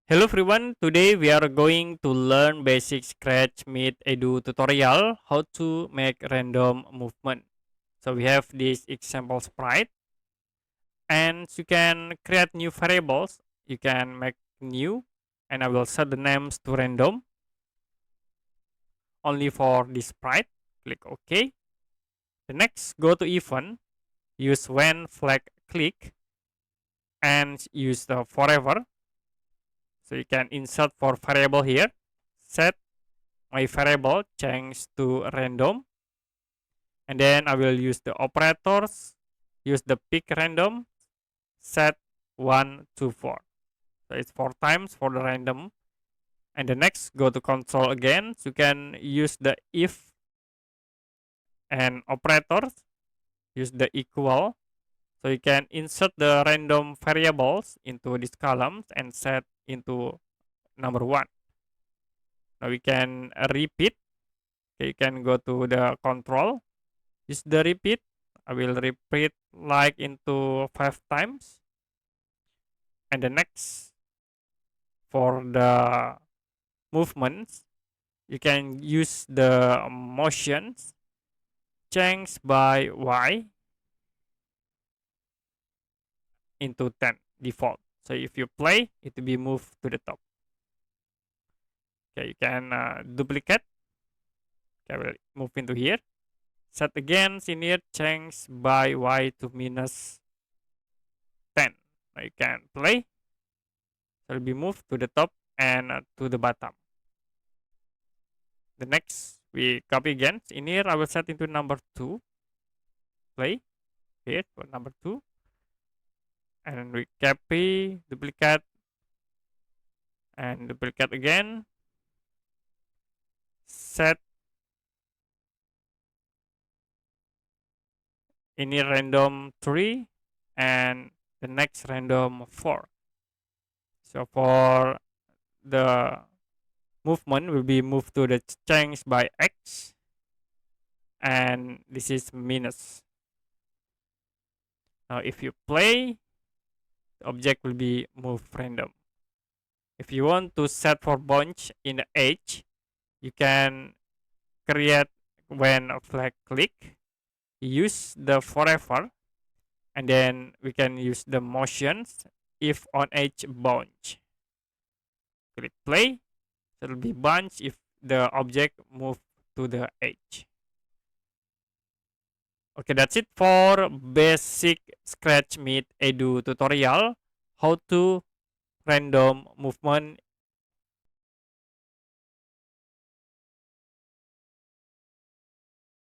Hello everyone, today we are going to learn basic Scratch Meet Edu tutorial how to make random movement. So we have this example sprite and you can create new variables. You can make new and I will set the names to random only for this sprite. Click OK. The next go to event, use when flag click and use the forever. So you can insert for variable here, set my variable change to random, and then I will use the operators, use the pick random, set 1 to 4. So it's 4 times for the random. And the next go to console again, so you can use the if and operators, use the equal, so you can insert the random variables into these columns and set into number 1. Now we can repeat. Okay, you can go to the control, use the repeat. I will repeat like into 5 times. And the next for the movements, you can use the motions change by Y into 10 default. So if you play, it will be moved to the top. Okay, you can duplicate. Okay, I will move into here. Set again, in here, change by Y to minus 10. Now you can play. So it will be moved to the top and to the bottom. The next, we copy again. In here, I will set into number 2. Play. Here for number 2. And we copy, duplicate, and duplicate again. Set in here random 3 and the next random 4. So for the movement will be moved to the change by X, and this is minus. Now if you play, the object will be moved random. If you want to set for bunch in the edge, you can create when a flag click, use the forever, and then we can use the motions if on edge bunch. Click play, it will be bunch if the object move to the edge. Okay, that's it for basic Scratch Meet Edu tutorial how to random movement